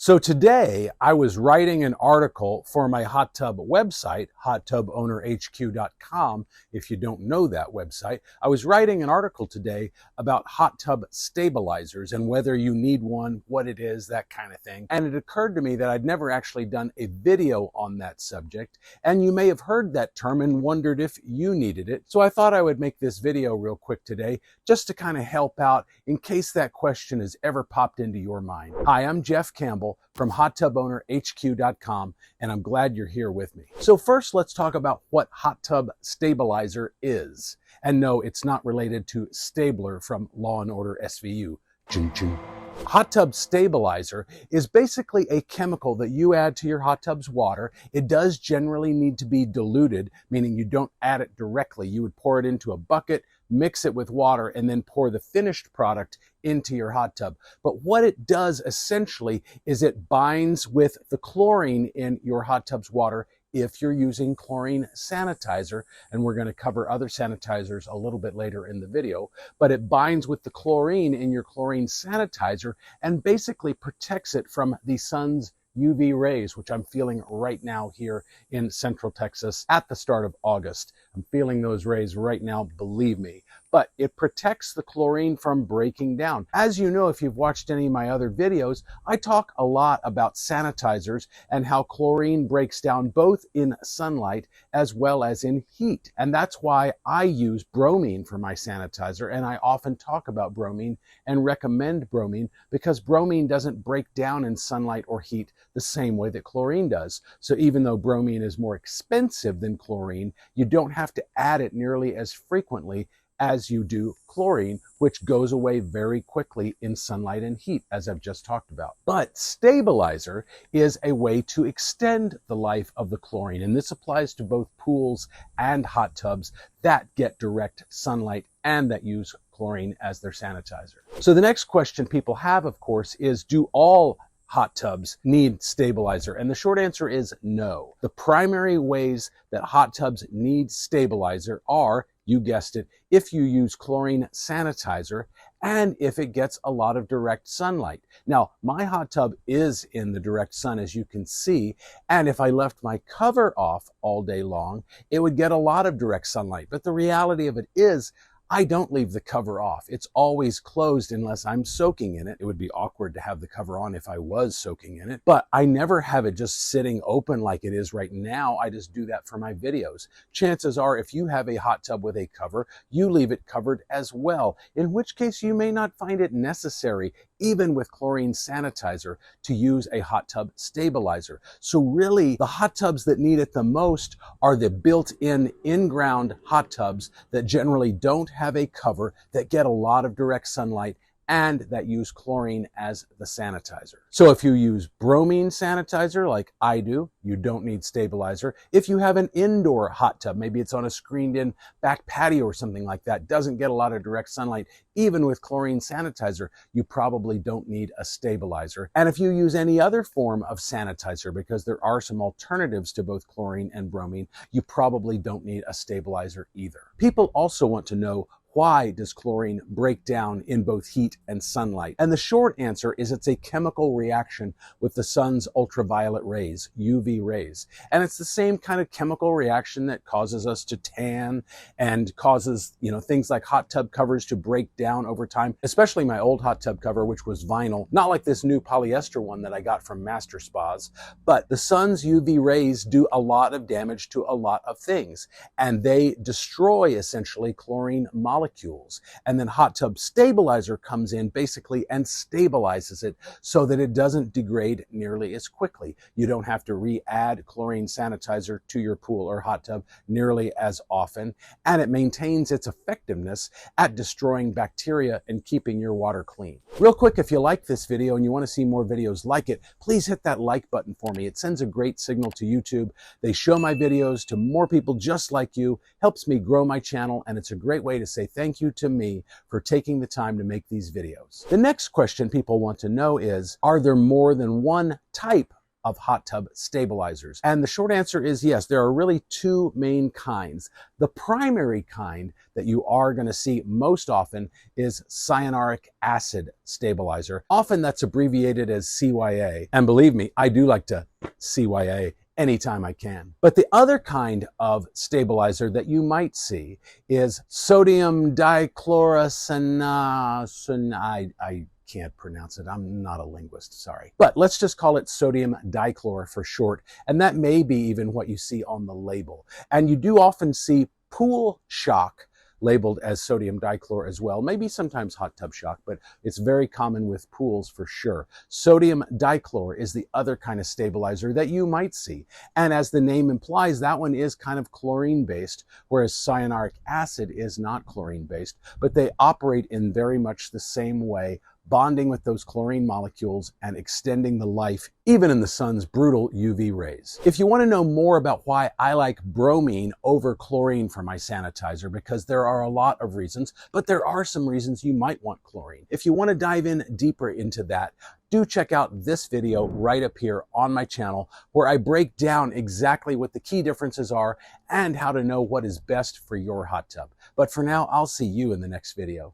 So today I was writing an article for my hot tub website, hottubownerhq.com. If you don't know that website, I was writing an article today about hot tub stabilizers and whether you need one, what it is, that kind of thing. And it occurred to me that I'd never actually done a video on that subject. And you may have heard that term and wondered if you needed it. So I thought I would make this video real quick today just to kind of help out in case that question has ever popped into your mind. Hi, I'm Jeff Campbell from hottubownerhq.com, and I'm glad you're here with me. So first, let's talk about what hot tub stabilizer is. And no, it's not related to Stabler from Law & Order SVU. Ching, ching. Hot tub stabilizer is basically a chemical that you add to your hot tub's water. It does generally need to be diluted, meaning you don't add it directly. You would pour it into a bucket, mix it with water, and then pour the finished product into your hot tub. But what it does essentially is it binds with the chlorine in your hot tub's water if you're using chlorine sanitizer, and we're going to cover other sanitizers a little bit later in the video, but it binds with the chlorine in your chlorine sanitizer and basically protects it from the sun's UV rays, which I'm feeling right now here in Central Texas at the start of August. I'm feeling those rays right now, believe me. But it protects the chlorine from breaking down. As you know, if you've watched any of my other videos, I talk a lot about sanitizers and how chlorine breaks down both in sunlight as well as in heat. And that's why I use bromine for my sanitizer, and I often talk about bromine and recommend bromine because bromine doesn't break down in sunlight or heat the same way that chlorine does. So even though bromine is more expensive than chlorine, you don't have to add it nearly as frequently as you do chlorine, which goes away very quickly in sunlight and heat, as I've just talked about. But stabilizer is a way to extend the life of the chlorine, and this applies to both pools and hot tubs that get direct sunlight and that use chlorine as their sanitizer. So the next question people have, of course, is do all hot tubs need stabilizer? And the short answer is no. The primary ways that hot tubs need stabilizer are, you guessed it, if you use chlorine sanitizer and if it gets a lot of direct sunlight. Now, my hot tub is in the direct sun, as you can see, and if I left my cover off all day long, it would get a lot of direct sunlight. But the reality of it is, I don't leave the cover off. It's always closed unless I'm soaking in it. It would be awkward to have the cover on if I was soaking in it, but I never have it just sitting open like it is right now. I just do that for my videos. Chances are, if you have a hot tub with a cover, you leave it covered as well, in which case you may not find it necessary, even with chlorine sanitizer, to use a hot tub stabilizer. So really, the hot tubs that need it the most are the built-in in-ground hot tubs that generally don't have a cover, that get a lot of direct sunlight, and that use chlorine as the sanitizer. So if you use bromine sanitizer like I do, you don't need stabilizer. If you have an indoor hot tub, maybe it's on a screened-in back patio or something like that, doesn't get a lot of direct sunlight, even with chlorine sanitizer, you probably don't need a stabilizer. And if you use any other form of sanitizer, because there are some alternatives to both chlorine and bromine, you probably don't need a stabilizer either. People also want to know, why does chlorine break down in both heat and sunlight? And the short answer is it's a chemical reaction with the sun's ultraviolet rays, UV rays. And it's the same kind of chemical reaction that causes us to tan and causes, things like hot tub covers to break down over time, especially my old hot tub cover, which was vinyl, not like this new polyester one that I got from Master Spas. But the sun's UV rays do a lot of damage to a lot of things, and they destroy essentially chlorine molecules. And then hot tub stabilizer comes in basically and stabilizes it so that it doesn't degrade nearly as quickly. You don't have to re-add chlorine sanitizer to your pool or hot tub nearly as often, and it maintains its effectiveness at destroying bacteria and keeping your water clean. Real quick, if you like this video and you want to see more videos like it, please hit that like button for me. It sends a great signal to YouTube. They show my videos to more people just like you, helps me grow my channel, and it's a great way to say thank you to me for taking the time to make these videos. The next question people want to know is, are there more than one type of hot tub stabilizers? And the short answer is yes, there are really two main kinds. The primary kind that you are going to see most often is cyanuric acid stabilizer. Often that's abbreviated as CYA. And believe me, I do like to CYA anytime I can. But the other kind of stabilizer that you might see is sodium dichlorosanidine. I can't pronounce it. I'm not a linguist, sorry. But let's just call it sodium dichlor for short. And that may be even what you see on the label. And you do often see pool shock labeled as sodium dichlor as well. Maybe sometimes hot tub shock, but it's very common with pools for sure. Sodium dichlor is the other kind of stabilizer that you might see. And as the name implies, that one is kind of chlorine based, whereas cyanuric acid is not chlorine based, but they operate in very much the same way, bonding with those chlorine molecules and extending the life even in the sun's brutal UV rays. If you want to know more about why I like bromine over chlorine for my sanitizer, because there are a lot of reasons, but there are some reasons you might want chlorine. If you want to dive in deeper into that, do check out this video right up here on my channel, where I break down exactly what the key differences are and how to know what is best for your hot tub. But for now, I'll see you in the next video.